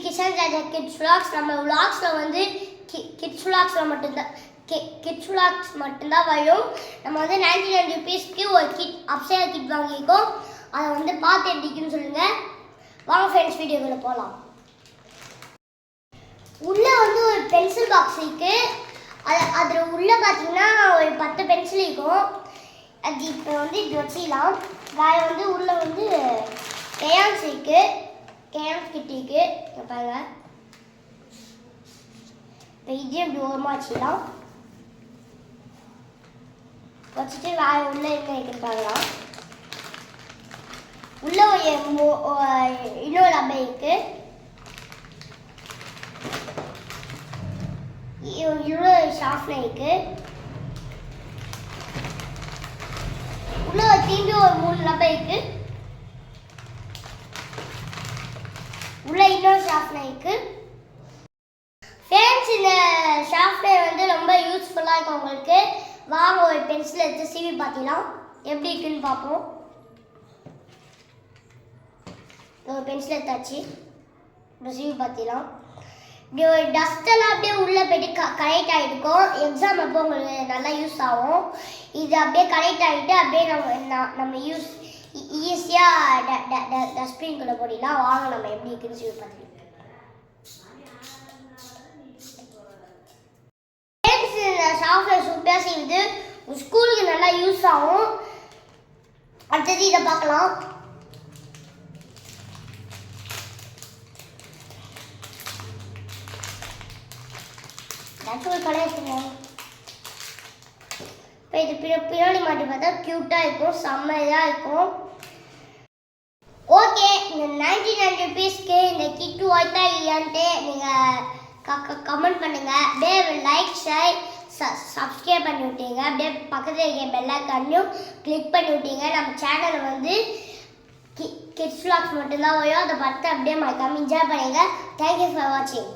கிஷன் ராஜா kids vlogs. நம்ம vlogsல வந்து kids vlogsல மட்டும்தான் வரும். நம்ம வந்து 99 rupeesக்கு ஒரு கிட் அப்சையா கிட் வாங்கியிருக்கோம். அதை வந்து பார்த்து எப்படிக்குன்னு சொல்லுங்க. வாங்க ஃப்ரெண்ட்ஸ், வீடியோக்குள்ள போகலாம். உள்ள வந்து ஒரு பென்சில் பாக்ஸ் இருக்கு. அதில் உள்ள பார்த்தீங்கன்னா ஒரு 10 பென்சில் இருக்கும். அது இப்போ வந்து இது வச்சிடலாம். வேறு வந்து உள்ள வந்து கேயான்ஸ் இருக்கு, கேயான்ஸ் கிட் இருக்கு. பாருங்க, இப்போ இதையும் இப்படி ஓரமாக வச்சிடலாம். வச்சுட்டு வேறு உள்ள என்ன இருக்குன்னு பார்க்கலாம். உள்ள இன்னொரு டப்பை இருக்கு. இவ்வளோ ஷார்ப்னர் இருக்கு. உள்ள திரும்பி ஒரு 3 டப்பை இருக்கு. உள்ள இன்னொரு ஷார்ப்னர் இருக்கு. ஃப்ரெண்ட்ஸ், இந்த ஷார்ப்னர் வந்து ரொம்ப யூஸ்ஃபுல்லாக இருக்கும் உங்களுக்கு. வாங்க ஒரு பென்சில் எடுத்து சீவி பார்த்திக்கலாம், எப்படி இருக்குன்னு பார்ப்போம். ஒரு பென்சில் எடுத்தாச்சு, இப்போ சீவி பார்த்திக்கலாம். இப்படி ஒரு டஸ்டெல்லாம் அப்படியே உள்ளே போய்ட்டு கலெக்ட் ஆகிருக்கும். எக்ஸாம் அப்போ உங்களுக்கு நல்லா யூஸ் ஆகும். இது அப்படியே கலெக்ட் ஆகிட்டு அப்படியே நம்ம ஈஸியாக டஸ்ட்பின்குள்ளே போடலாம். வாங்க நம்ம எப்படி இருக்குன்னு சீவி பார்த்துக்கலாம். இந்த சாஃப்ட்வேர் சூப்பராக செய்யுது, ஸ்கூலுக்கு நல்லா யூஸ் ஆகும். அடுத்தது இதை பார்க்கலாம். ஒரு கலர் வச்சுருவோம். இப்போ இது பின்னாடி மாட்டி பார்த்தா க்யூட்டாக இருக்கும், செம்மையாக இருக்கும். ஓகே, இந்த 99 rupeesக்கு இந்த கிட்டு ஒர்த்தா இல்லையான்ட்டு நீங்கள் கமெண்ட் பண்ணுங்கள். அப்படியே லைக் ஷேர் சப்ஸ்கிரைப் பண்ணி விட்டீங்க. அப்படியே பக்கத்தில் இருக்க பெல் ஐகானையும் கிளிக் பண்ணி விட்டீங்க. நம்ம சேனல் வந்து கிட்ஸ் vlogs மட்டும்தான் வரும். அதை பார்த்து அப்படியே மறக்காம என்ஜாய் பண்ணுங்க. தேங்க்யூ ஃபார் வாட்சிங்.